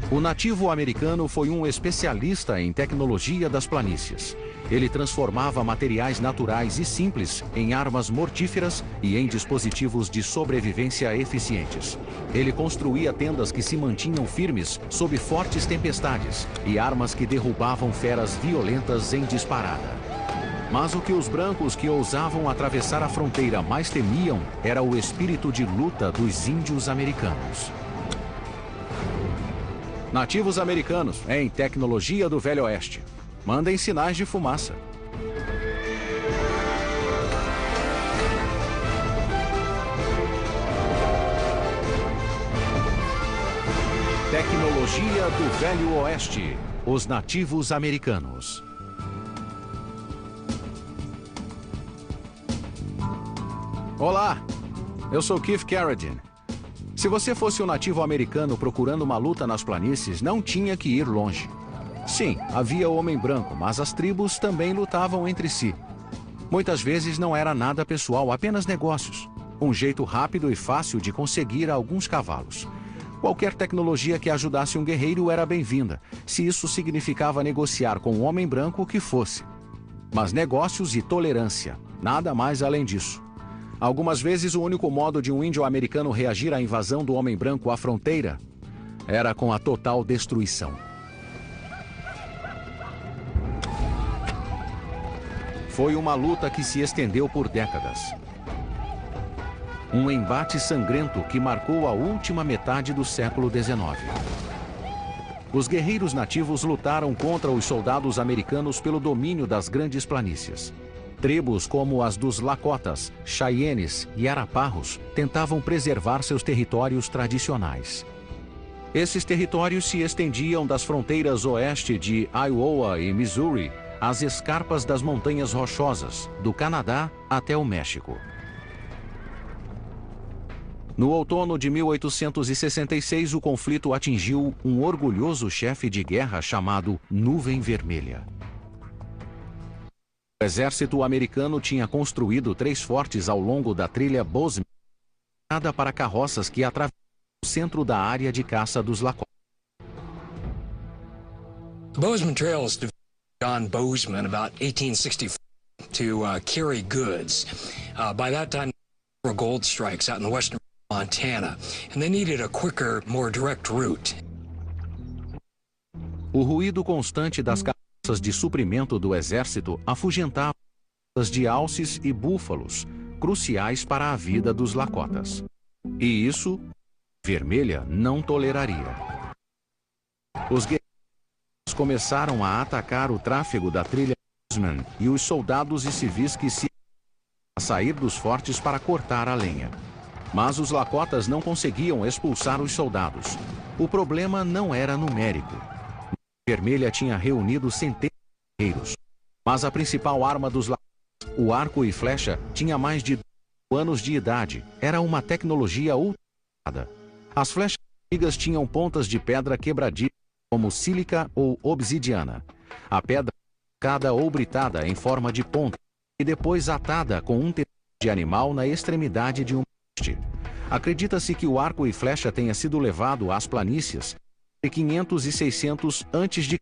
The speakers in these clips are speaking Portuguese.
O nativo americano foi um especialista em tecnologia das planícies. Ele transformava materiais naturais e simples em armas mortíferas e em dispositivos de sobrevivência eficientes. Ele construía tendas que se mantinham firmes sob fortes tempestades e armas que derrubavam feras violentas em disparada. Mas o que os brancos que ousavam atravessar a fronteira mais temiam era o espírito de luta dos índios americanos. Nativos americanos em tecnologia do Velho Oeste. Mandem sinais de fumaça. Tecnologia do Velho Oeste. Os nativos americanos. Olá, eu sou Keith Carradine. Se você fosse um nativo americano procurando uma luta nas planícies, não tinha que ir longe. Sim, havia homem branco, mas as tribos também lutavam entre si. Muitas vezes não era nada pessoal, apenas negócios. Um jeito rápido e fácil de conseguir alguns cavalos. Qualquer tecnologia que ajudasse um guerreiro era bem-vinda, se isso significava negociar com um homem branco o que fosse. Mas negócios e tolerância, nada mais além disso. Algumas vezes o único modo de um índio americano reagir à invasão do homem branco à fronteira era com a total destruição. Foi uma luta que se estendeu por décadas. Um embate sangrento que marcou a última metade do século XIX. Os guerreiros nativos lutaram contra os soldados americanos pelo domínio das grandes planícies. Tribos como as dos Lakotas, Cheyennes e Araparros tentavam preservar seus territórios tradicionais. Esses territórios se estendiam das fronteiras oeste de Iowa e Missouri às escarpas das Montanhas Rochosas, do Canadá até o México. No outono de 1866, o conflito atingiu um orgulhoso chefe de guerra chamado Nuvem Vermelha. O exército americano tinha construído 3 fortes ao longo da trilha Bozeman, para carroças que atravessavam o centro da área de caça dos Lakota. The Bozeman Trail was developed by John Bozeman about 1864 to carry goods. By that time, there were gold strikes out in western Montana, and they needed a quicker, more direct route. O ruído constante das carroças de suprimento do exército afugentava as de alces e búfalos, cruciais para a vida dos Lakotas. E isso, Vermelha não toleraria. Os guerreiros começaram a atacar o tráfego da trilha Bozeman e os soldados e civis que se a sair dos fortes para cortar a lenha. Mas os Lakotas não conseguiam expulsar os soldados. O problema não era numérico. Vermelha tinha reunido centenas de guerreiros. Mas a principal arma dos Lakotas, o arco e flecha, tinha mais de 2 anos de idade. Era uma tecnologia ultrapassada. As flechas antigas tinham pontas de pedra quebradiça, como sílica ou obsidiana. A pedra cada ou britada em forma de ponta e depois atada com um tecido de animal na extremidade de um poste. Acredita-se que o arco e flecha tenha sido levado às planícies de 500 e 600 a.C.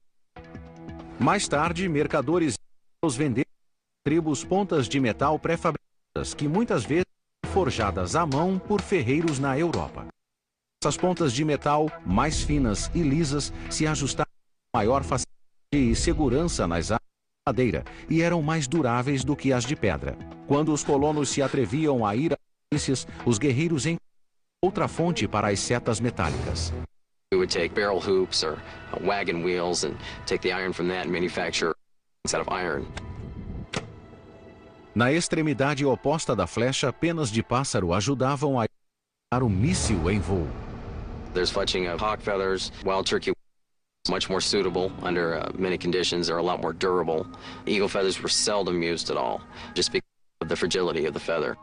Mais tarde, mercadores os venderam tribos pontas de metal pré-fabricadas que muitas vezes eram forjadas à mão por ferreiros na Europa. Essas pontas de metal, mais finas e lisas, se ajustavam com maior facilidade e segurança nas armas de madeira e eram mais duráveis do que as de pedra. Quando os colonos se atreviam a ir às planícies, os guerreiros encontravam outra fonte para as setas metálicas. We would take barrel hoops or wagon wheels and take the iron from that and manufacture instead of iron. Na extremidade oposta da flecha, penas de pássaro ajudavam a dar um míssil em voo. There's fletching of hawk feathers, wild turkey, much more suitable under many conditions. They're a lot more durable. Eagle feathers were seldom used at all, just because of the fragility of the feather.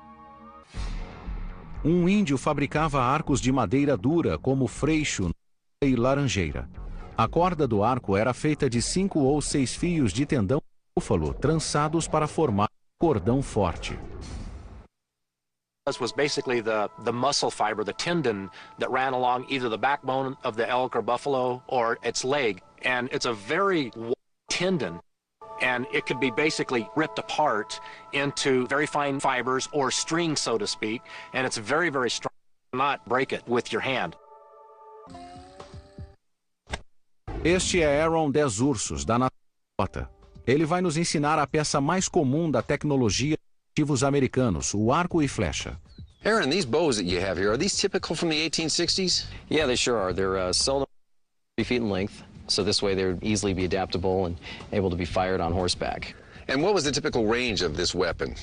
Um índio fabricava arcos de madeira dura, como freixo e laranjeira. A corda do arco era feita de 5 ou 6 fios de tendão de búfalo trançados para formar um cordão forte. was basically the muscle fiber, the tendon that ran along either the backbone of the elk or buffalo or its leg. And it's a very wide tendon, and it could be basically ripped apart into very fine fibers or strings, so to speak, and it's very, very strong. Not break it with your hand. Este é Aaron Des Ursos, da Lakota. Ele vai nos ensinar a peça mais comum da tecnologia dos nativos americanos, o arco e flecha. Aaron, these bows that you have here, are these typical from the 1860s? Yeah, they sure are. They're seldom 3 feet in length, so this way they'd easily be adaptable and able to be fired on horseback. And what was the typical range of this weapon?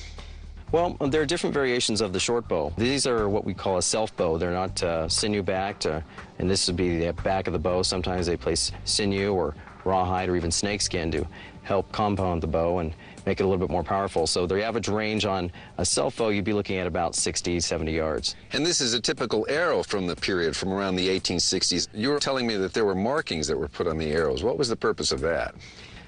Well, there are different variations of the short bow. These are what we call a self bow. They're not sinew-backed, and this would be the back of the bow. Sometimes they place sinew or rawhide or even snakeskin to help compound the bow and make it a little bit more powerful. So the average range on a self bow, you'd be looking at about 60, 70 yards. And this is a typical arrow from the period, from around the 1860s. You were telling me that there were markings that were put on the arrows. What was the purpose of that?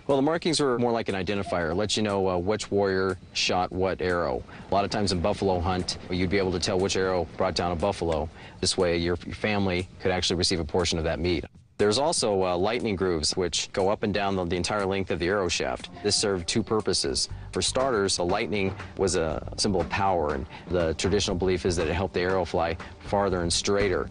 Well, the markings were more like an identifier. It lets you know which warrior shot what arrow. A lot of times in buffalo hunt, you'd be able to tell which arrow brought down a buffalo. This way, your family could actually receive a portion of that meat. There's also lightning grooves, which go up and down the entire length of the arrow shaft. This served 2 purposes. For starters, the lightning was a symbol of power, and the traditional belief is that it helped the arrow fly farther and straighter.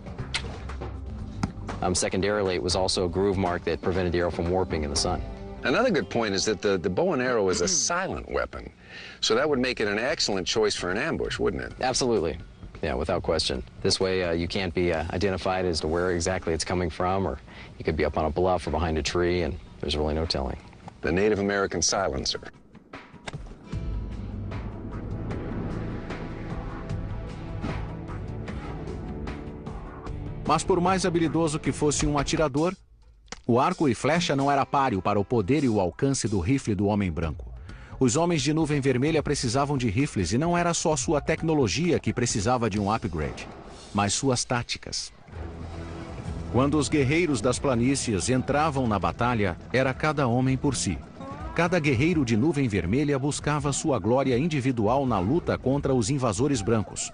Secondarily, it was also a groove mark that prevented the arrow from warping in the sun. Another good point is that the bow and arrow is a silent weapon, so that would make it an excellent choice for an ambush, wouldn't it? Absolutely. Yeah, without question. This way, you can't be identified as to where exactly it's coming from, or you could be up on a bluff or behind a tree, and there's really no telling. The Native American silencer. Mas por mais habilidoso que fosse um atirador, o arco e flecha não era páreo para o poder e o alcance do rifle do homem branco. Os homens de nuvem vermelha precisavam de rifles, e não era só sua tecnologia que precisava de um upgrade, mas suas táticas. Quando os guerreiros das planícies entravam na batalha, era cada homem por si. Cada guerreiro de nuvem vermelha buscava sua glória individual na luta contra os invasores brancos.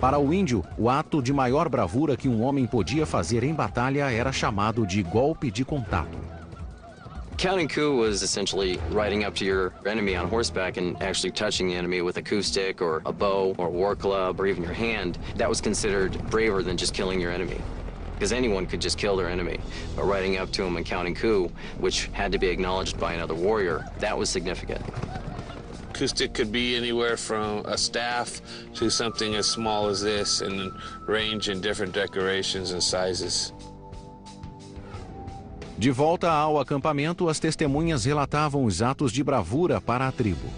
Para o índio, o ato de maior bravura que um homem podia fazer em batalha era chamado de golpe de contato. Counting coup was essentially riding up to your enemy on horseback and actually touching the enemy with a coup stick or a bow or a war club or even your hand. That was considered braver than just killing your enemy, because anyone could just kill their enemy. But riding up to him and counting coup, which had to be acknowledged by another warrior, that was significant. Acoustic could be anywhere from a staff to something as small as this, and range in different decorations and sizes. De volta ao acampamento, as testemunhas relatavam os atos de bravura para a tribo.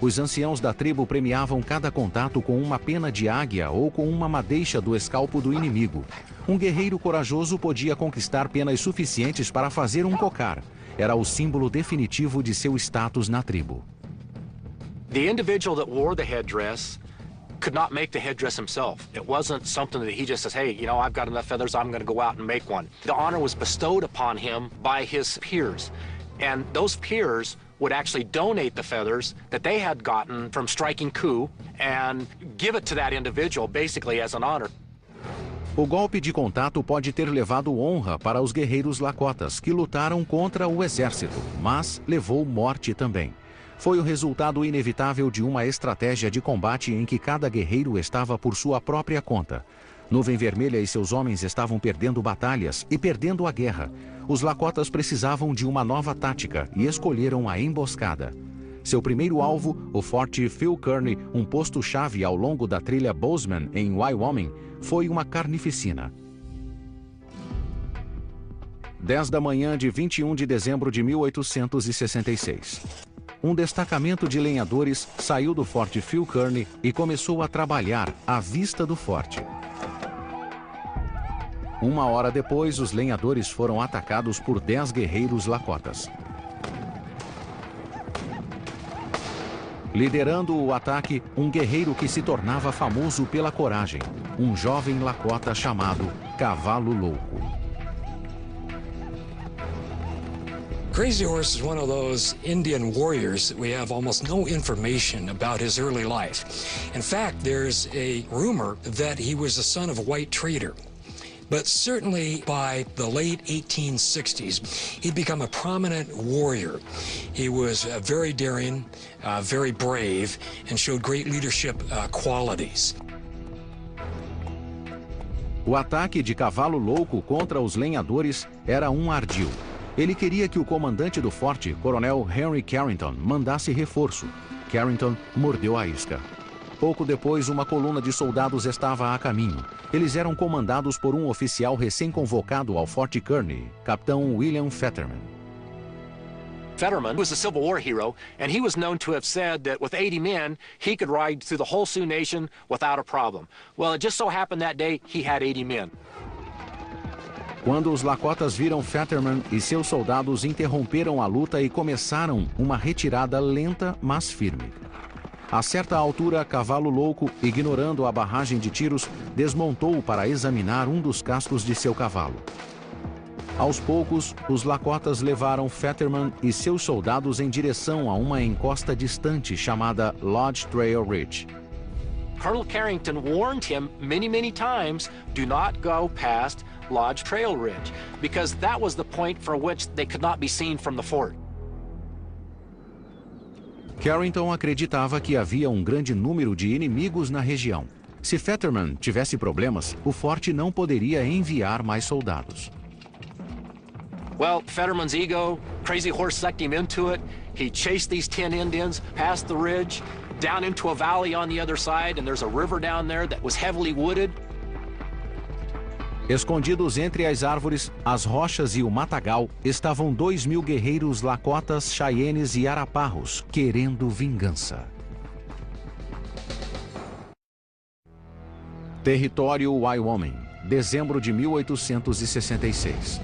Os anciãos da tribo premiavam cada contato com uma pena de águia ou com uma madeixa do escalpo do inimigo. Um guerreiro corajoso podia conquistar penas suficientes para fazer um cocar. Era o símbolo definitivo de seu status na tribo. The individual that wore the headdress could not make the headdress himself. It wasn't something that he just says, hey, you know, I've got enough feathers, I'm going to go out and make one. The honor was bestowed upon him by his peers. And those peers would actually donate the feathers that they had gotten from striking coup and give it to that individual basically as an honor. O golpe de contato pode ter levado honra para os guerreiros lakotas que lutaram contra o exército, mas levou morte também. Foi o resultado inevitável de uma estratégia de combate em que cada guerreiro estava por sua própria conta. Nuvem Vermelha e seus homens estavam perdendo batalhas e perdendo a guerra. Os lakotas precisavam de uma nova tática e escolheram a emboscada. Seu primeiro alvo, o Forte Phil Kearny, um posto-chave ao longo da trilha Bozeman, em Wyoming, foi uma carnificina. 10 da manhã de 21 de dezembro de 1866. Um destacamento de lenhadores saiu do Forte Phil Kearny e começou a trabalhar à vista do forte. Uma hora depois, os lenhadores foram atacados por 10 guerreiros lakotas. Liderando o ataque, um guerreiro que se tornava famoso pela coragem, um jovem lakota chamado Cavalo Louco. Crazy Horse is one of those Indian warriors that we have almost no information about his early life. In fact, there's a rumor that he was the son of a white trader. But certainly by the late 1860s, he'd become a prominent warrior. He was very daring, very brave, and showed great leadership qualities. O ataque de Cavalo Louco contra os lenhadores era um ardil. Ele queria que o comandante do forte, Coronel Henry Carrington, mandasse reforço. Carrington mordeu a isca. Pouco depois, uma coluna de soldados estava a caminho. Eles eram comandados por um oficial recém-convocado ao Forte Kearny, Capitão William Fetterman. Fetterman was a Civil War hero, and he was known to have said that with 80 men, he could ride through the whole Sioux Nation without a problem. Well, it just so happened that day he had 80 men. Quando os Lakotas viram Fetterman e seus soldados interromperam a luta e começaram uma retirada lenta, mas firme. A certa altura, Cavalo Louco, ignorando a barragem de tiros, desmontou para examinar um dos cascos de seu cavalo. Aos poucos, os Lakotas levaram Fetterman e seus soldados em direção a uma encosta distante chamada Lodge Trail Ridge. Colonel Carrington warned him many times, do not go past Lodge Trail Ridge, because that was the point for which they could not be seen from the fort. Carrington acreditava que havia um grande número de inimigos na região. Se Fetterman tivesse problemas, o forte não poderia enviar mais soldados. Well, Fetterman's ego, Crazy Horse sucked him into it. He chased these 10 Indians past the ridge, down into a valley on the other side, and there's a river down there that was heavily wooded. Escondidos entre as árvores, as rochas e o matagal, estavam 2.000 guerreiros Lakotas, Cheyennes e Araparros, querendo vingança. Território Wyoming, dezembro de 1866.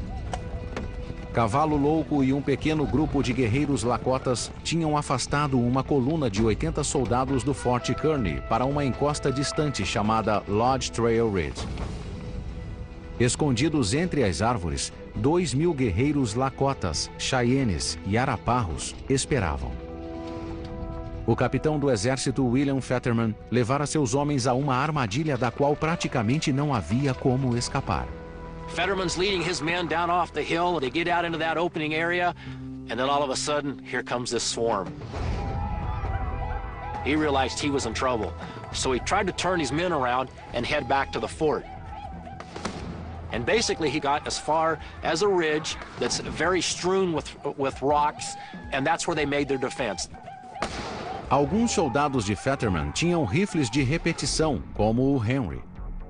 Cavalo Louco e um pequeno grupo de guerreiros Lakotas tinham afastado uma coluna de 80 soldados do Forte Kearny para uma encosta distante chamada Lodge Trail Ridge. Escondidos entre as árvores, 2.000 guerreiros Lakotas, Cheyennes e Araparros esperavam. O capitão do exército William Fetterman levara seus homens a uma armadilha da qual praticamente não havia como escapar. Fetterman's leading his men down off the hill. They get out into that opening area, and then all of a sudden, here comes this swarm. He realized he was in trouble, so he tried to turn his men around and head back to the fort. And basically, he got as far as a ridge that's very strewn with rocks, and that's where they made their defense. Alguns soldados de Fetterman tinham rifles de repetição, como o Henry.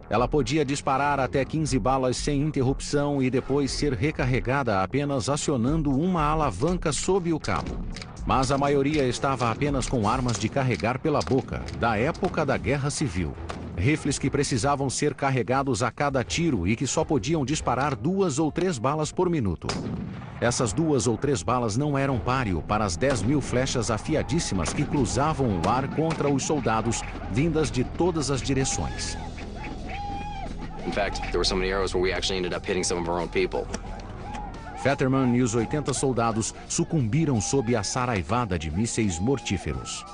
Ela podia disparar até 15 balas sem interrupção e depois ser recarregada apenas acionando uma alavanca sob o cabo. Mas a maioria estava apenas com armas de carregar pela boca, da época da Guerra Civil. Rifles que precisavam ser carregados a cada tiro e que só podiam disparar 2 ou 3 balas por minuto. Essas 2 ou 3 balas não eram páreo para as 10.000 flechas afiadíssimas que cruzavam o ar contra os soldados, vindas de todas as direções. In fact, there were so many arrows where we actually ended up hitting some of our own people. Fetterman e os 80 soldados sucumbiram sob a saraivada de mísseis mortíferos.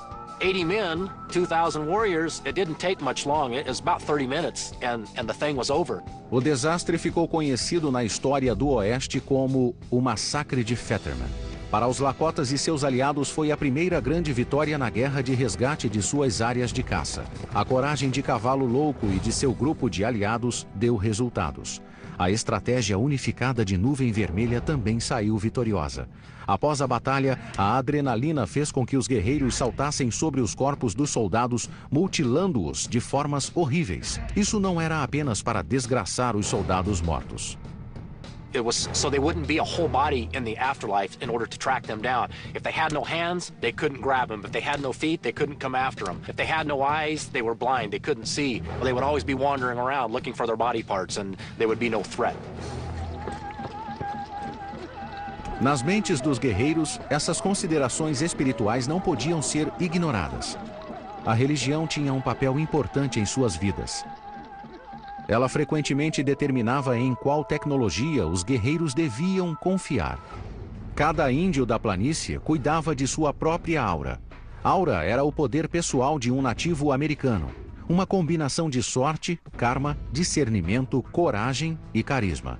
80 men, 2,000 warriors, it didn't take much long. It was about 30 minutes, and the thing was over. O desastre ficou conhecido na história do Oeste como o Massacre de Fetterman. Para os Lakotas e seus aliados foi a primeira grande vitória na guerra de resgate de suas áreas de caça. A coragem de Cavalo Louco e de seu grupo de aliados deu resultados. A estratégia unificada de Nuvem Vermelha também saiu vitoriosa. Após a batalha, a adrenalina fez com que os guerreiros saltassem sobre os corpos dos soldados, mutilando-os de formas horríveis. Isso não era apenas para desgraçar os soldados mortos. It was so they wouldn't be a whole body in the afterlife in order to track them down. If they had no hands, they couldn't grab them. If they had no feet, they couldn't come after them. If they had no eyes, they were blind, they couldn't see. Or they would always be wandering around looking for their body parts, and there would be no threat. Nas mentes dos guerreiros, essas considerações espirituais não podiam ser ignoradas. A religião tinha um papel importante em suas vidas. Ela frequentemente determinava em qual tecnologia os guerreiros deviam confiar. Cada índio da planície cuidava de sua própria aura. Aura era o poder pessoal de um nativo americano. Uma combinação de sorte, karma, discernimento, coragem e carisma.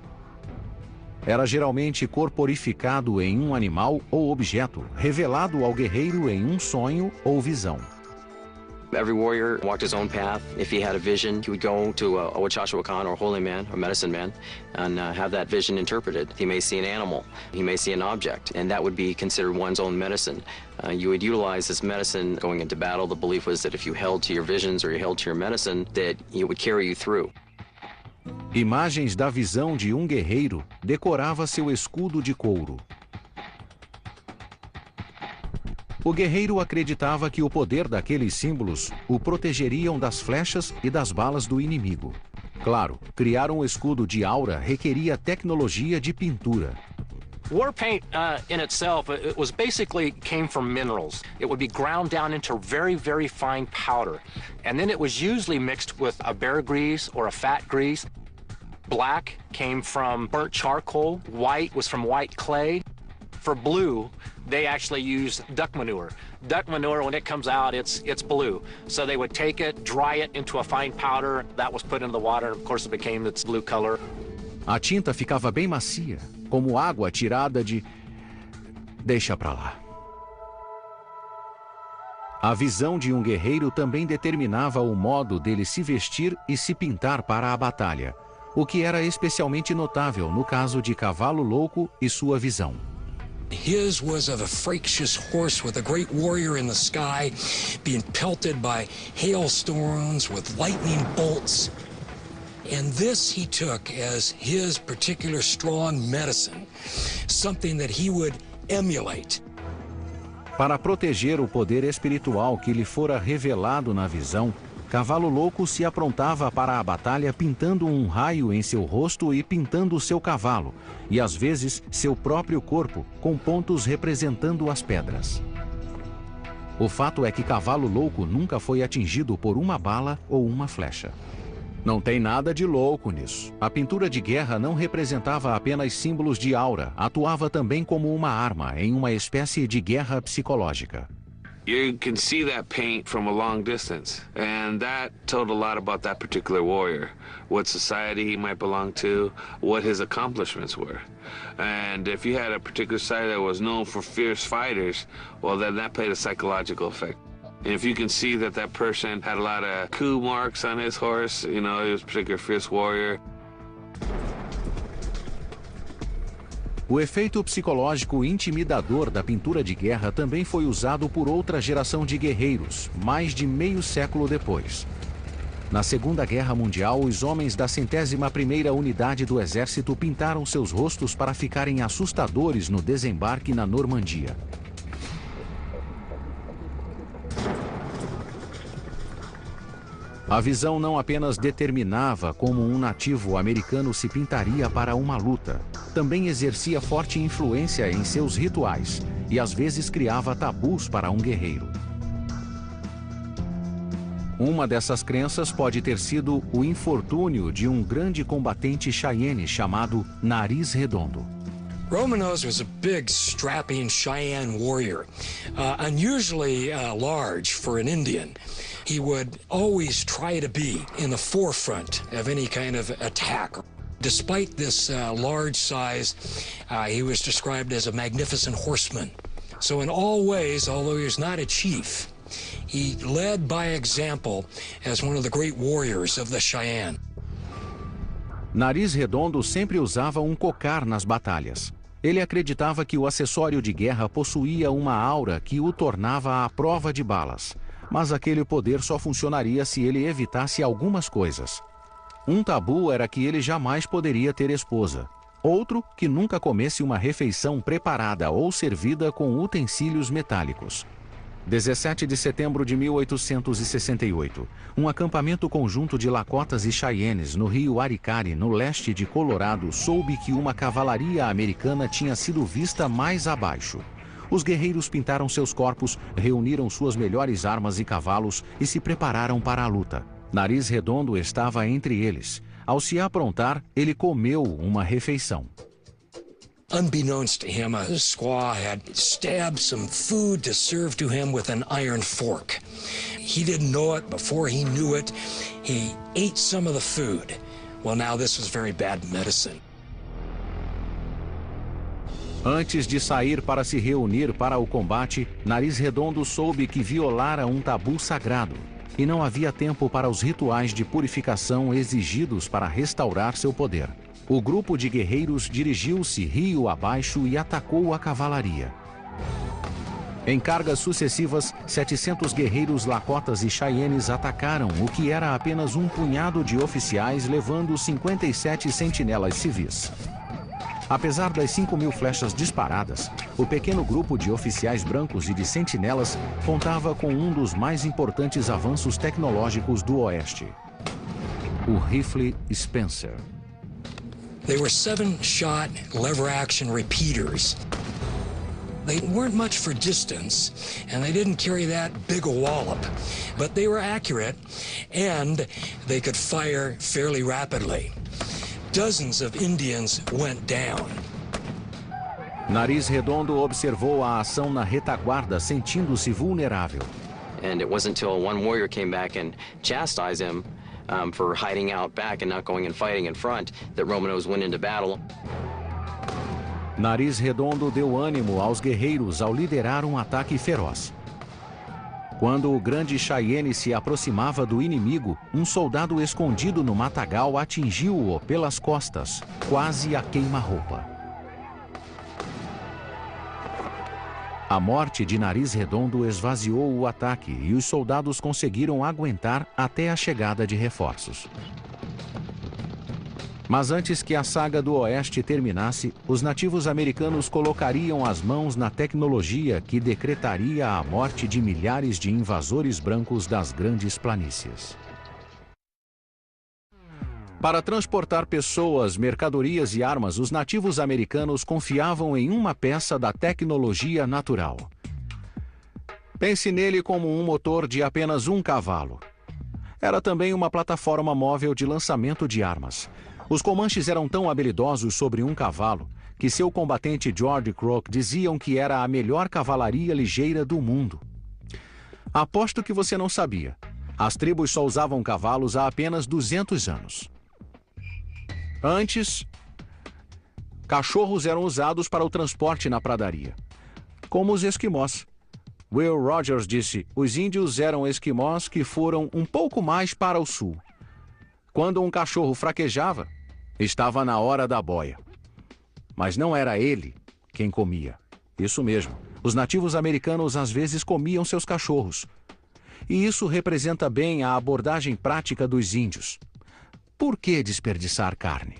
Era geralmente corporificado em um animal ou objeto, revelado ao guerreiro em um sonho ou visão. Every warrior walked his own path. If he had a vision, he would go to a Wachachawakan or holy man or medicine man and have that vision interpreted. He may see an animal, he may see an object, and that would be considered one's own medicine. You would utilize this medicine going into battle. The belief was that if you held to your visions or you held to your medicine, that it would carry you through. Imagens da visão de um guerreiro decorava seu escudo de couro. O guerreiro acreditava que o poder daqueles símbolos o protegeriam das flechas e das balas do inimigo. Claro, criar um escudo de aura requeria tecnologia de pintura. War paint in itself, it was basically came from minerals. It would be ground down into very, very fine powder. And then it was usually mixed with a bear grease or a fat grease. Black came from burnt charcoal. White was from white clay. For blue, they actually used duck manure. Duck manure, when it comes out, it's blue. So they would take it, dry it into a fine powder. That was put into the water, and of course it became its blue color. A tinta ficava bem macia, como água tirada de... Deixa pra lá. A visão de um guerreiro também determinava o modo dele se vestir e se pintar para a batalha, o que era especialmente notável no caso de Cavalo Louco e sua visão. His was of a fractious horse with a great warrior in the sky, being pelted by hailstones with lightning bolts. And this he took as his particular strong medicine, something that he would emulate. Para proteger o poder espiritual que lhe fora revelado na visão, Cavalo Louco se aprontava para a batalha pintando um raio em seu rosto e pintando seu cavalo, e às vezes seu próprio corpo, com pontos representando as pedras. O fato é que Cavalo Louco nunca foi atingido por uma bala ou uma flecha. Não tem nada de louco nisso. A pintura de guerra não representava apenas símbolos de aura, atuava também como uma arma em uma espécie de guerra psicológica. You can see that paint from a long distance, and that told a lot about that particular warrior, what society he might belong to, what his accomplishments were. And if you had a particular society that was known for fierce fighters, well, then that played a psychological effect. And if you can see that that person had a lot of coup marks on his horse, you know, he was a particular fierce warrior. O efeito psicológico intimidador da pintura de guerra também foi usado por outra geração de guerreiros, mais de meio século depois. Na Segunda Guerra Mundial, os homens da 101ª Unidade do Exército pintaram seus rostos para ficarem assustadores no desembarque na Normandia. A visão não apenas determinava como um nativo americano se pintaria para uma luta, também exercia forte influência em seus rituais e às vezes criava tabus para um guerreiro. Uma dessas crenças pode ter sido o infortúnio de um grande combatente Cheyenne chamado Nariz Redondo. Romanos was a big, strapping Cheyenne warrior, unusually large for an Indian. He would always try to be in the forefront of any kind of attack. Despite this large size, he was described as a magnificent horseman. So in all ways, although he was not a chief, he led by example as one of the great warriors of the Cheyenne. Nariz Redondo sempre usava um cocar nas batalhas. Ele acreditava que o acessório de guerra possuía uma aura que o tornava à prova de balas. Mas aquele poder só funcionaria se ele evitasse algumas coisas. Um tabu era que ele jamais poderia ter esposa. Outro, que nunca comesse uma refeição preparada ou servida com utensílios metálicos. 17 de setembro de 1868, um acampamento conjunto de Lakotas e Cheyennes no rio Aricari, no leste de Colorado, soube que uma cavalaria americana tinha sido vista mais abaixo. Os guerreiros pintaram seus corpos, reuniram suas melhores armas e cavalos e se prepararam para a luta. Nariz Redondo estava entre eles. Ao se aprontar, ele comeu uma refeição. Unbeknownst to him, a squaw had stabbed some food to serve to him with an iron fork. He didn't know it. Before he knew it, he ate some of the food. Well, now this was very bad medicine. Antes de sair para se reunir para o combate, Nariz Redondo soube que violara um tabu sagrado e não havia tempo para os rituais de purificação exigidos para restaurar seu poder. O grupo de guerreiros dirigiu-se rio abaixo e atacou a cavalaria. Em cargas sucessivas, 700 guerreiros Lakotas e Cheyennes atacaram o que era apenas um punhado de oficiais levando 57 sentinelas civis. Apesar das 5.000 flechas disparadas, o pequeno grupo de oficiais brancos e de sentinelas contava com um dos mais importantes avanços tecnológicos do Oeste: o rifle Spencer. They were 7-shot lever-action repeaters. They weren't much for distance, and they didn't carry that big a wallop, but they were accurate, and they could fire fairly rapidly. Dozens of Indians went down. Nariz Redondo observou a ação na retaguarda, sentindo-se vulnerável. And it wasn't until one warrior came back and chastised him for hiding out back and not going and fighting in front that Romanos went into battle. Nariz Redondo deu ânimo aos guerreiros ao liderar um ataque feroz. Quando o grande Cheyenne se aproximava do inimigo, um soldado escondido no matagal atingiu-o pelas costas, quase a queima-roupa. A morte de Nariz Redondo esvaziou o ataque e os soldados conseguiram aguentar até a chegada de reforços. Mas antes que a saga do Oeste terminasse, os nativos americanos colocariam as mãos na tecnologia que decretaria a morte de milhares de invasores brancos das grandes planícies. Para transportar pessoas, mercadorias e armas, os nativos americanos confiavam em uma peça da tecnologia natural. Pense nele como um motor de apenas um cavalo. Era também uma plataforma móvel de lançamento de armas. Os comanches eram tão habilidosos sobre um cavalo que seu combatente George Crook diziam que era a melhor cavalaria ligeira do mundo. Aposto que você não sabia. As tribos só usavam cavalos há apenas 200 anos. Antes, cachorros eram usados para o transporte na pradaria, como os esquimós. Will Rogers disse: os índios eram esquimós que foram um pouco mais para o sul. Quando um cachorro fraquejava, estava na hora da boia. Mas não era ele quem comia. Isso mesmo, os nativos americanos às vezes comiam seus cachorros. E isso representa bem a abordagem prática dos índios. Por que desperdiçar carne?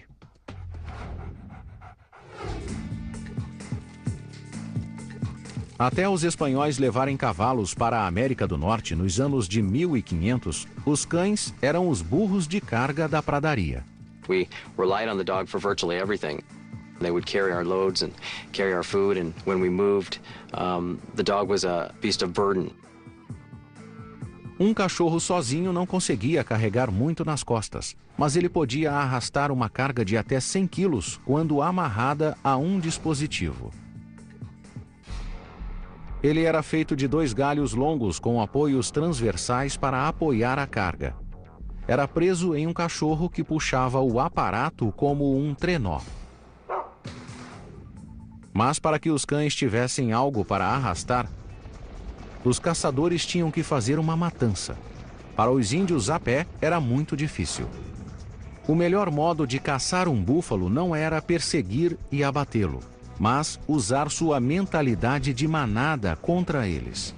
Até os espanhóis levarem cavalos para a América do Norte nos anos de 1500, os cães eram os burros de carga da pradaria. We relied on the dog for virtually everything. They would carry our loads and carry our food, and when we moved, the dog was a beast of burden. Um cachorro sozinho não conseguia carregar muito nas costas, mas ele podia arrastar uma carga de até 100 quilos quando amarrada a um dispositivo. Ele era feito de 2 galhos longos com apoios transversais para apoiar a carga. Era preso em um cachorro que puxava o aparato como um trenó. Mas para que os cães tivessem algo para arrastar, os caçadores tinham que fazer uma matança. Para os índios a pé era muito difícil. O melhor modo de caçar um búfalo não era perseguir e abatê-lo, mas usar sua mentalidade de manada contra eles.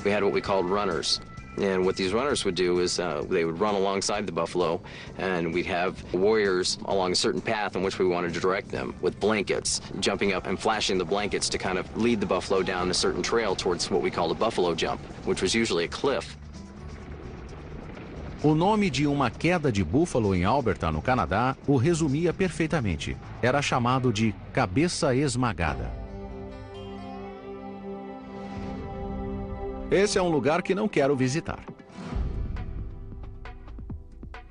We had what we called runners. And what these runners would do is they would run alongside the buffalo, and we'd have warriors along a certain path in which we wanted to direct them with blankets, jumping up and flashing the blankets to kind of lead the buffalo down a certain trail towards what we called a buffalo jump, which was usually a cliff. O nome de uma queda de búfalo em Alberta, no Canadá, o resumia perfeitamente. Era chamado de cabeça esmagada. Esse é um lugar que não quero visitar.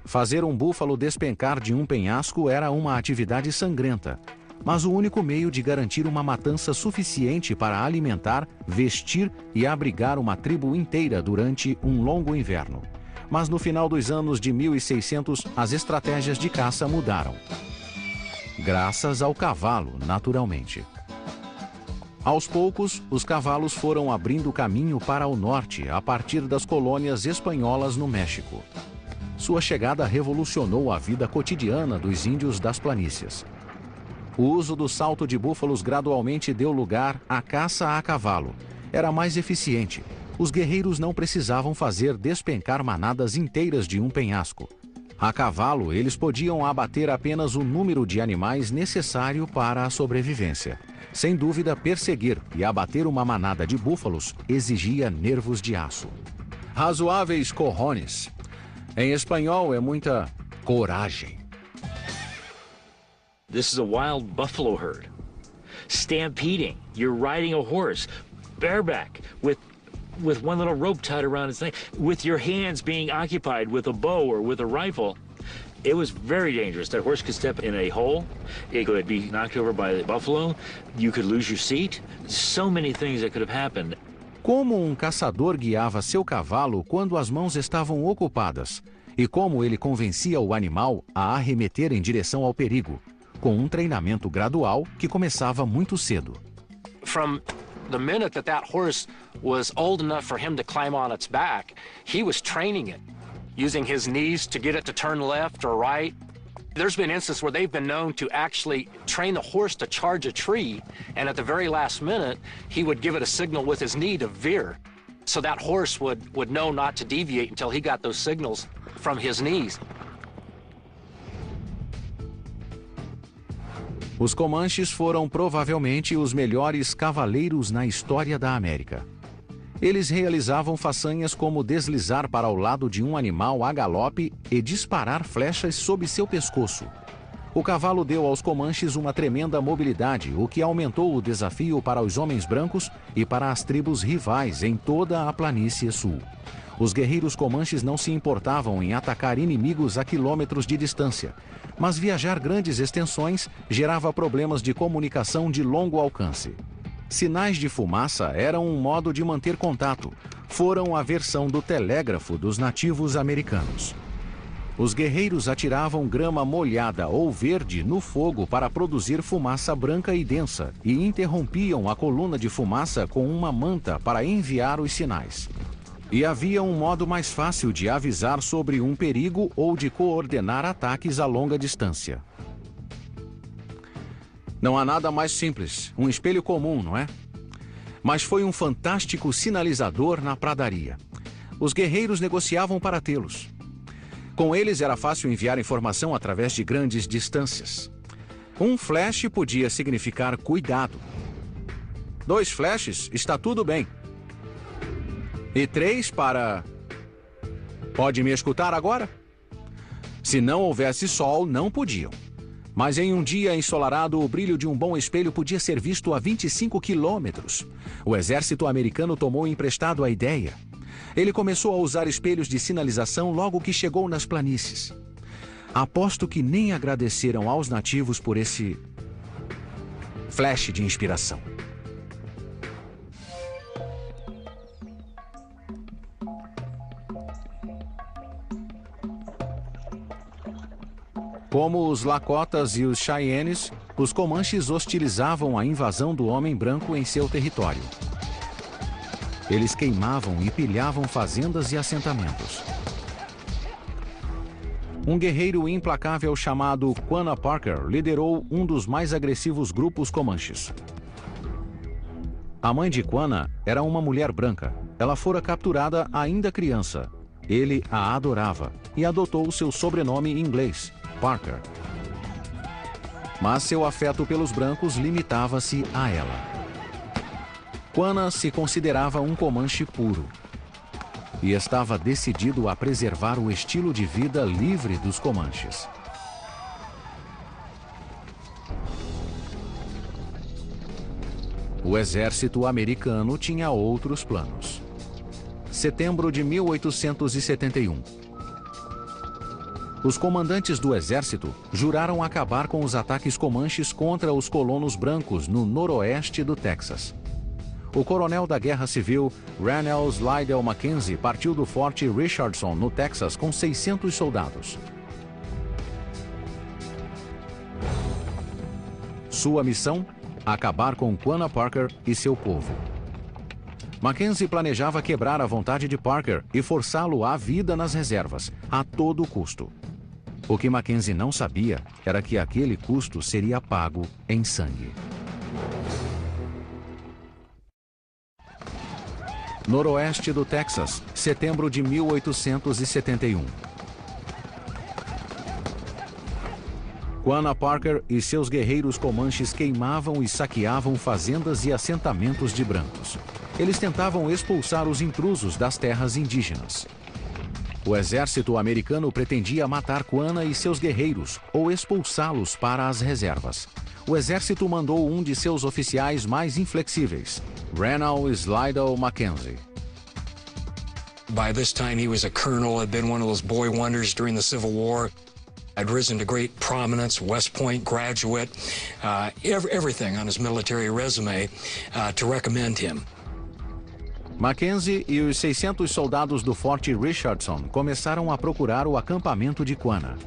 Fazer um búfalo despencar de um penhasco era uma atividade sangrenta. mas o único meio de garantir uma matança suficiente para alimentar, vestir e abrigar uma tribo inteira durante um longo inverno. Mas no final dos anos de 1600, as estratégias de caça mudaram. Graças ao cavalo, naturalmente. Aos poucos, os cavalos foram abrindo caminho para o norte a partir das colônias espanholas no México. Sua chegada revolucionou a vida cotidiana dos índios das planícies. O uso do salto de búfalos gradualmente deu lugar à caça a cavalo. Era mais eficiente. Os guerreiros não precisavam fazer despencar manadas inteiras de um penhasco. A cavalo, eles podiam abater apenas o número de animais necessário para a sobrevivência. Sem dúvida, perseguir e abater uma manada de búfalos exigia nervos de aço. Razoáveis cojones. Em espanhol é muita coragem. This is a wild buffalo herd. Stampeding. You're riding a horse, bareback, with one little rope tied around its neck, with your hands being occupied with a bow or with a rifle. It was very dangerous. That horse could step in a hole. It could be knocked over by the buffalo. You could lose your seat. So many things that could have happened. Como um caçador guiava seu cavalo quando as mãos estavam ocupadas, e como ele convencia o animal a arremeter em direção ao perigo, com um treinamento gradual que começava muito cedo. From the minute that that horse was old enough for him to climb on its back, he was training it, using his knees to get it to turn left or right. There's been instances where they've been known to actually train the horse to charge a tree, and at the very last minute, he would give it a signal with his knee to veer. So that horse would know not to deviate until he got those signals from his knees. Os Comanches foram provavelmente os melhores cavaleiros na história da América. Eles realizavam façanhas como deslizar para o lado de um animal a galope e disparar flechas sob seu pescoço. O cavalo deu aos Comanches uma tremenda mobilidade, o que aumentou o desafio para os homens brancos e para as tribos rivais em toda a planície sul. Os guerreiros Comanches não se importavam em atacar inimigos a quilômetros de distância, mas viajar grandes extensões gerava problemas de comunicação de longo alcance. Sinais de fumaça eram um modo de manter contato. Foram a versão do telégrafo dos nativos americanos. Os guerreiros atiravam grama molhada ou verde no fogo para produzir fumaça branca e densa e interrompiam a coluna de fumaça com uma manta para enviar os sinais. E havia um modo mais fácil de avisar sobre um perigo ou de coordenar ataques a longa distância. Não há nada mais simples, um espelho comum, não é? Mas foi um fantástico sinalizador na pradaria. Os guerreiros negociavam para tê-los. Com eles era fácil enviar informação através de grandes distâncias. Um flash podia significar cuidado. 2 flashes, está tudo bem. E 3 para... Pode me escutar agora? Se não houvesse sol, não podiam. Mas em um dia ensolarado, o brilho de um bom espelho podia ser visto a 25 quilômetros. O exército americano tomou emprestado a ideia. Ele começou a usar espelhos de sinalização logo que chegou nas planícies. Aposto que nem agradeceram aos nativos por esse flash de inspiração. Como os Lakotas e os Cheyennes, os Comanches hostilizavam a invasão do homem branco em seu território. Eles queimavam e pilhavam fazendas e assentamentos. Um guerreiro implacável chamado Quanah Parker liderou um dos mais agressivos grupos Comanches. A mãe de Quanah era uma mulher branca. Ela fora capturada ainda criança. Ele a adorava e adotou seu sobrenome em inglês, Parker. Mas seu afeto pelos brancos limitava-se a ela. Quanah se considerava um Comanche puro e estava decidido a preservar o estilo de vida livre dos Comanches. O exército americano tinha outros planos. Setembro de 1871. Os comandantes do exército juraram acabar com os ataques comanches contra os colonos brancos no noroeste do Texas. O coronel da Guerra Civil, Reynolds Lydell Mackenzie, partiu do Forte Richardson, no Texas, com 600 soldados. Sua missão? Acabar com Quanah Parker e seu povo. Mackenzie planejava quebrar a vontade de Parker e forçá-lo à vida nas reservas, a todo custo. O que Mackenzie não sabia era que aquele custo seria pago em sangue. Noroeste do Texas, setembro de 1871. Quanah Parker e seus guerreiros comanches queimavam e saqueavam fazendas e assentamentos de brancos. Eles tentavam expulsar os intrusos das terras indígenas. O exército americano pretendia matar Quanah e seus guerreiros ou expulsá-los para as reservas. O exército mandou um de seus oficiais mais inflexíveis, Reynolds Lydell Mackenzie. By this time, he was a colonel, had been one of those boy wonders during the Civil War. Had risen to great prominence, West Point graduate, everything on his military resume to recommend him. Mackenzie e os 600 soldados do Forte Richardson começaram a procurar o acampamento de Quanah.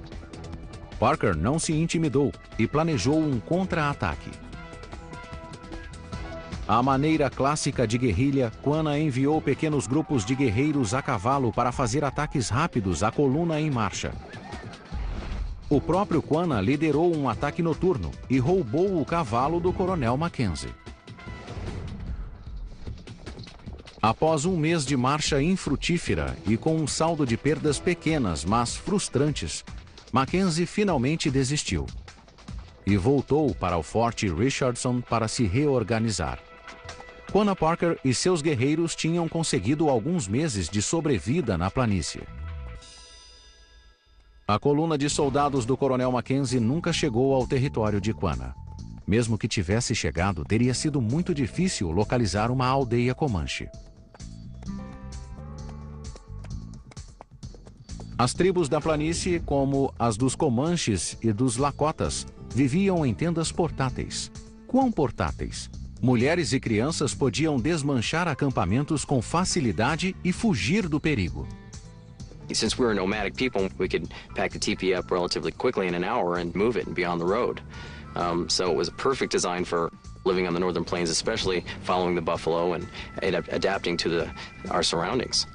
Parker não se intimidou e planejou um contra-ataque. À maneira clássica de guerrilha, Quanah enviou pequenos grupos de guerreiros a cavalo para fazer ataques rápidos à coluna em marcha. O próprio Quanah liderou um ataque noturno e roubou o cavalo do coronel Mackenzie. Após um mês de marcha infrutífera e com um saldo de perdas pequenas, mas frustrantes, Mackenzie finalmente desistiu e voltou para o Forte Richardson para se reorganizar. Quanah Parker e seus guerreiros tinham conseguido alguns meses de sobrevida na planície. A coluna de soldados do coronel Mackenzie nunca chegou ao território de Quanah. Mesmo que tivesse chegado, teria sido muito difícil localizar uma aldeia comanche. As tribos da planície, como as dos Comanches e dos Lakotas, viviam em tendas portáteis. Quão portáteis? Mulheres e crianças podiam desmanchar acampamentos com facilidade e fugir do perigo. Since we were nomadic people, we could pack the teepee up relatively quickly in an hour and move it beyond the road. So it was a perfect design for living on the northern plains, especially following the buffalo and adapting to our surroundings.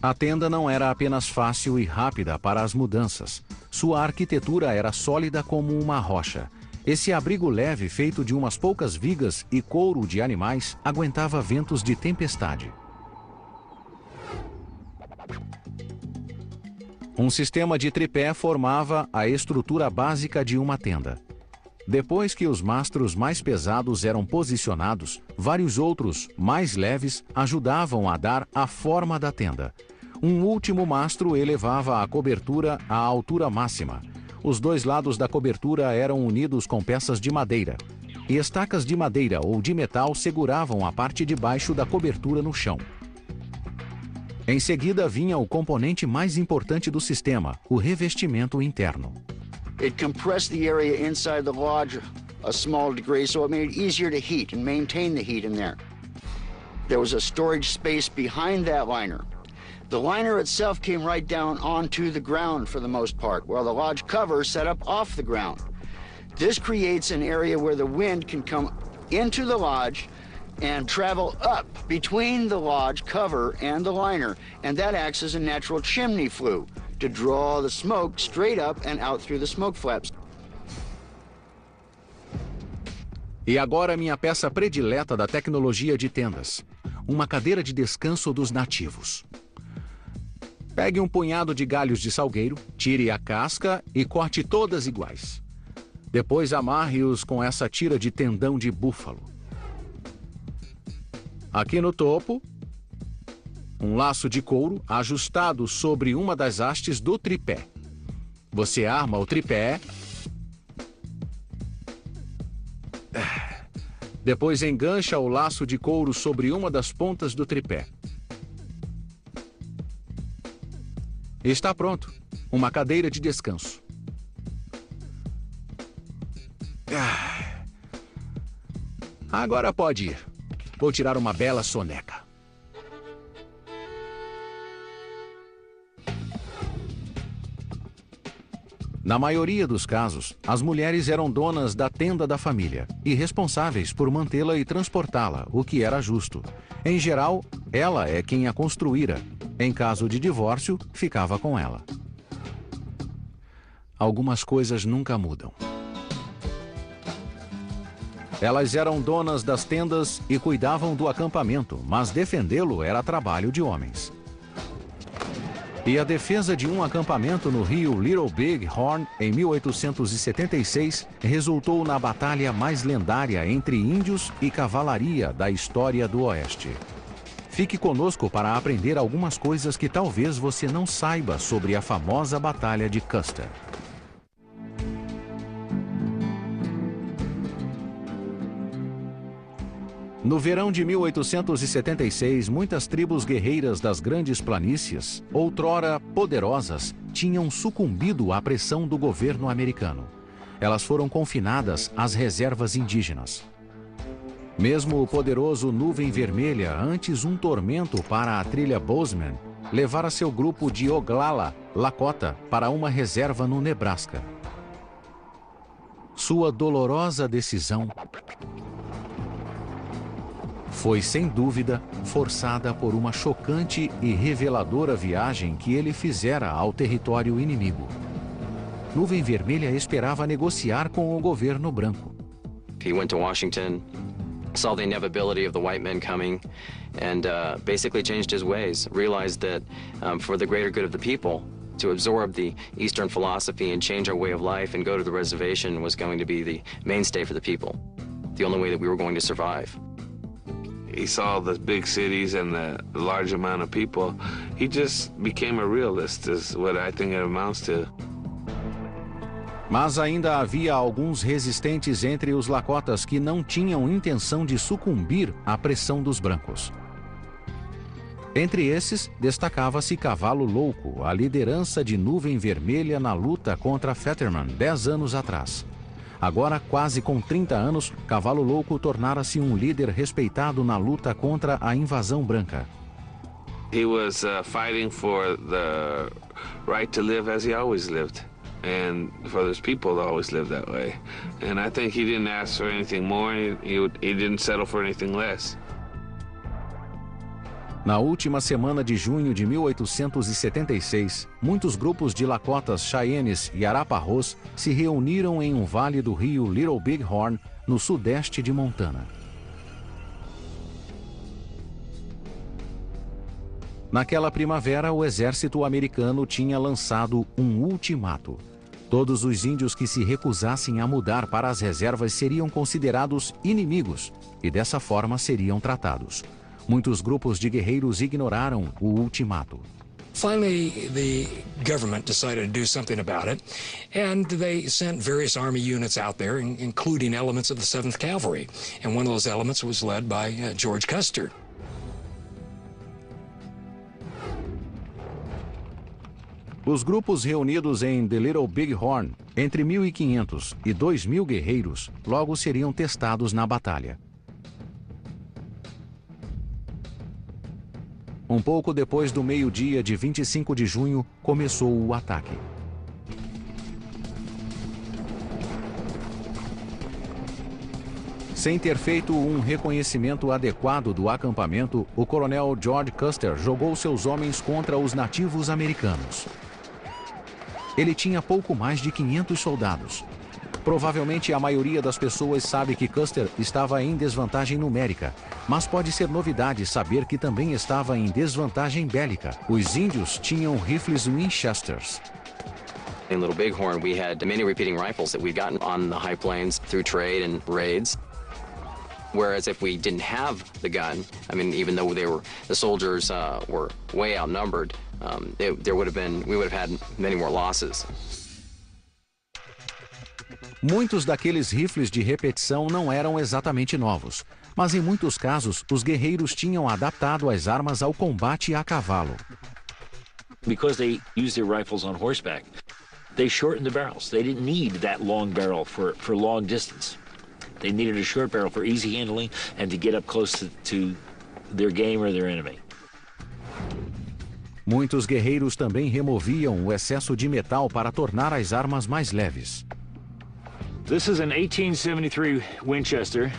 A tenda não era apenas fácil e rápida para as mudanças. Sua arquitetura era sólida como uma rocha. Esse abrigo leve, feito de umas poucas vigas e couro de animais, aguentava ventos de tempestade. Um sistema de tripé formava a estrutura básica de uma tenda. Depois que os mastros mais pesados eram posicionados, vários outros, mais leves, ajudavam a dar a forma da tenda. Um último mastro elevava a cobertura à altura máxima. Os dois lados da cobertura eram unidos com peças de madeira, e estacas de madeira ou de metal seguravam a parte de baixo da cobertura no chão. Em seguida vinha o componente mais importante do sistema, o revestimento interno. It compressed the area inside the lodge a small degree, so it made it easier to heat and maintain the heat in there. There was a storage space behind that liner. The liner itself came right down onto the ground for the most part, while the lodge cover set up off the ground. This creates an area where the wind can come into the lodge and travel up between the lodge cover and the liner, and that acts as a natural chimney flue to draw the smoke straight up and out through the smoke flaps. E agora minha peça predileta da tecnologia de tendas. Uma cadeira de descanso dos nativos. Pegue um punhado de galhos de salgueiro, tire a casca e corte todas iguais. Depois amarre-os com essa tira de tendão de búfalo. Aqui no topo, um laço de couro ajustado sobre uma das hastes do tripé. Você arma o tripé. Depois engancha o laço de couro sobre uma das pontas do tripé. Está pronto. Uma cadeira de descanso. Agora pode ir. Vou tirar uma bela soneca. Na maioria dos casos, as mulheres eram donas da tenda da família e responsáveis por mantê-la e transportá-la, o que era justo. Em geral, ela é quem a construíra. Em caso de divórcio, ficava com ela. Algumas coisas nunca mudam. Elas eram donas das tendas e cuidavam do acampamento, mas defendê-lo era trabalho de homens. E a defesa de um acampamento no rio Little Big Horn, em 1876, resultou na batalha mais lendária entre índios e cavalaria da história do Oeste. Fique conosco para aprender algumas coisas que talvez você não saiba sobre a famosa Batalha de Custer. No verão de 1876, muitas tribos guerreiras das grandes planícies, outrora poderosas, tinham sucumbido à pressão do governo americano. Elas foram confinadas às reservas indígenas. Mesmo o poderoso Nuvem Vermelha, antes um tormento para a trilha Bozeman, levara seu grupo de Oglala, Lakota, para uma reserva no Nebraska. Sua dolorosa decisão foi, sem dúvida, forçada por uma chocante e reveladora viagem que ele fizera ao território inimigo. Nuvem Vermelha esperava negociar com o governo branco. He went to Washington, saw the inevitability of the white men coming, and basically changed his ways, realized that for the greater good of the people, to absorb the Eastern philosophy and change our way of life and go to the reservation was going to be the mainstay for the people, the only way that we were going to survive. He saw the big cities and the large amount of people. He just became a realist, is what I think it amounts to. Mas ainda havia alguns resistentes entre os Lakotas que não tinham intenção de sucumbir à pressão dos brancos. Entre esses, destacava-se Cavalo Louco, a liderança de Nuvem Vermelha na luta contra Fetterman 10 anos atrás. Agora, quase com 30 anos, Cavalo Louco tornara-se um líder respeitado na luta contra a invasão branca. He was fighting for the right to live as he always lived, and for his people to always live that way. And I think he didn't ask for anything more, he didn't settle for anything less. Na última semana de junho de 1876, muitos grupos de Lakotas, Cheyennes e Arapahoes se reuniram em um vale do rio Little Big Horn, no sudeste de Montana. Naquela primavera, o exército americano tinha lançado um ultimato. Todos os índios que se recusassem a mudar para as reservas seriam considerados inimigos e dessa forma seriam tratados. Muitos grupos de guerreiros ignoraram o ultimato. Finally, the government decided to do something about it, and they sent various army units out there, including elements of the 7th Cavalry. And one of those elements was led by George Custer. Os grupos reunidos em The Little Big Horn, entre 1.500 e 2.000 guerreiros, logo seriam testados na batalha. Um pouco depois do meio-dia de 25 de junho, começou o ataque. Sem ter feito um reconhecimento adequado do acampamento, o coronel George Custer jogou seus homens contra os nativos americanos. Ele tinha pouco mais de 500 soldados. Provavelmente a maioria das pessoas sabe que Custer estava em desvantagem numérica, mas pode ser novidade saber que também estava em desvantagem bélica. Os índios tinham rifles Winchesters. In Little Big Horn, we had many repeating rifles that we'd gotten on the high plains through trade and raids. Whereas if we didn't have the gun, I mean, even though the soldiers were way outnumbered, we would have had many more losses. Muitos daqueles rifles de repetição não eram exatamente novos, mas em muitos casos os guerreiros tinham adaptado as armas ao combate a cavalo. Because they used their rifles on horseback, they shortened the barrels. They didn't need that long barrel for long distance. They needed a short barrel for easy handling and to get up close to their game or their enemy. Muitos guerreiros também removiam o excesso de metal para tornar as armas mais leves. This is an 1873 Winchester.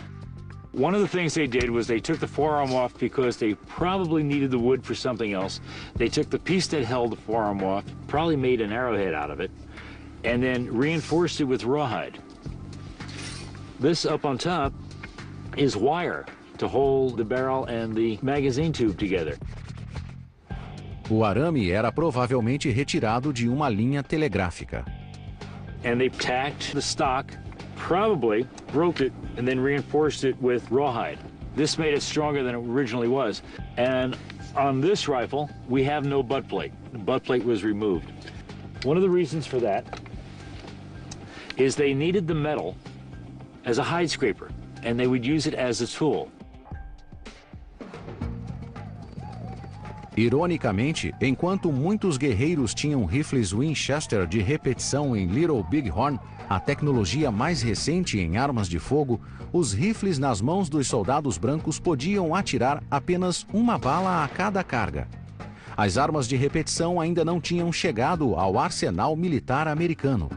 One of the things they did was they took the forearm off because they probably needed the wood for something else. They took the piece that held the forearm off, probably made an arrowhead out of it, and then reinforced it with rawhide. This up on top is wire to hold the barrel and the magazine tube together. O arame era provavelmente retirado de uma linha telegráfica. And they tacked the stock, probably broke it, and then reinforced it with rawhide. This made it stronger than it originally was. And on this rifle, we have no butt plate. The butt plate was removed. One of the reasons for that is they needed the metal as a hide scraper, and they would use it as a tool. Ironicamente, enquanto muitos guerreiros tinham rifles Winchester de repetição em Little Bighorn, a tecnologia mais recente em armas de fogo, os rifles nas mãos dos soldados brancos podiam atirar apenas uma bala a cada carga. As armas de repetição ainda não tinham chegado ao arsenal militar americano.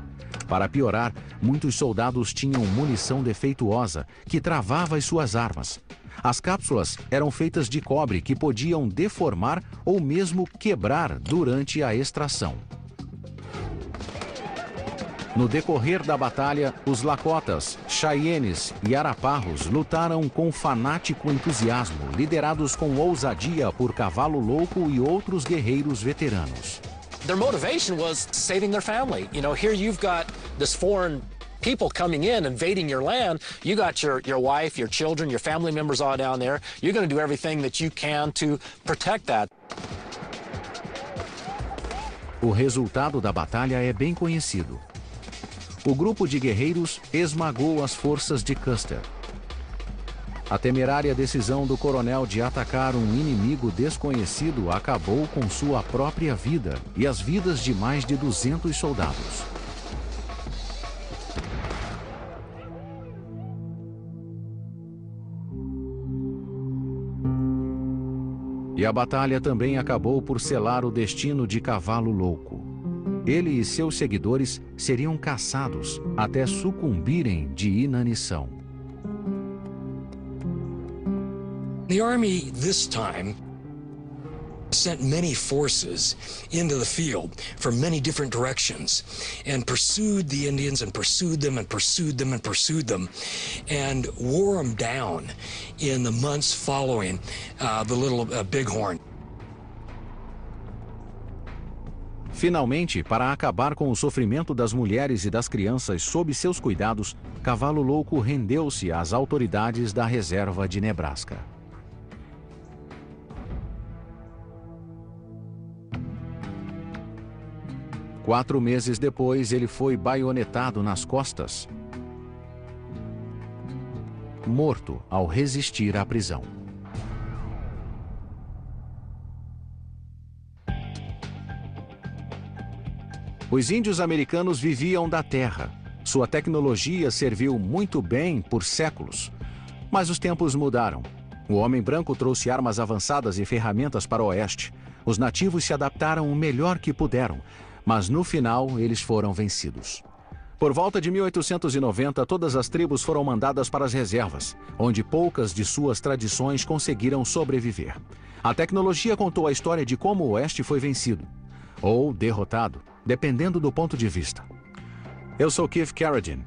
Para piorar, muitos soldados tinham munição defeituosa que travava as suas armas. As cápsulas eram feitas de cobre que podiam deformar ou mesmo quebrar durante a extração. No decorrer da batalha, os Lakotas, Cheyennes e Arapahoes lutaram com fanático entusiasmo, liderados com ousadia por Cavalo Louco e outros guerreiros veteranos. Their motivation was saving their family. You know, here you've got this foreign people coming in, invading your land. You got your wife, your children, your family members all down there. You're going to do everything that you can to protect that. O resultado da batalha é bem conhecido. O grupo de guerreiros esmagou as forças de Custer. A temerária decisão do coronel de atacar um inimigo desconhecido acabou com sua própria vida e as vidas de mais de 200 soldados. E a batalha também acabou por selar o destino de Cavalo Louco. Ele e seus seguidores seriam caçados até sucumbirem de inanição. The Army this time sent many forces into the field from many different directions and pursued the Indians and pursued them and pursued them and pursued them and wore them down in the months following the Little Bighorn. Finalmente, para acabar com o sofrimento das mulheres e das crianças sob seus cuidados, Cavalo Louco rendeu-se às autoridades da reserva de Nebraska. Quatro meses depois, ele foi baionetado nas costas, morto ao resistir à prisão. Os índios americanos viviam da terra. Sua tecnologia serviu muito bem por séculos. Mas os tempos mudaram. O homem branco trouxe armas avançadas e ferramentas para o oeste. Os nativos se adaptaram o melhor que puderam, mas no final eles foram vencidos. Por volta de 1890, todas as tribos foram mandadas para as reservas, onde poucas de suas tradições conseguiram sobreviver. A tecnologia contou a história de como o oeste foi vencido, ou derrotado, dependendo do ponto de vista. Eu sou Keith Carradine,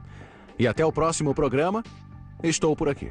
e até o próximo programa, estou por aqui.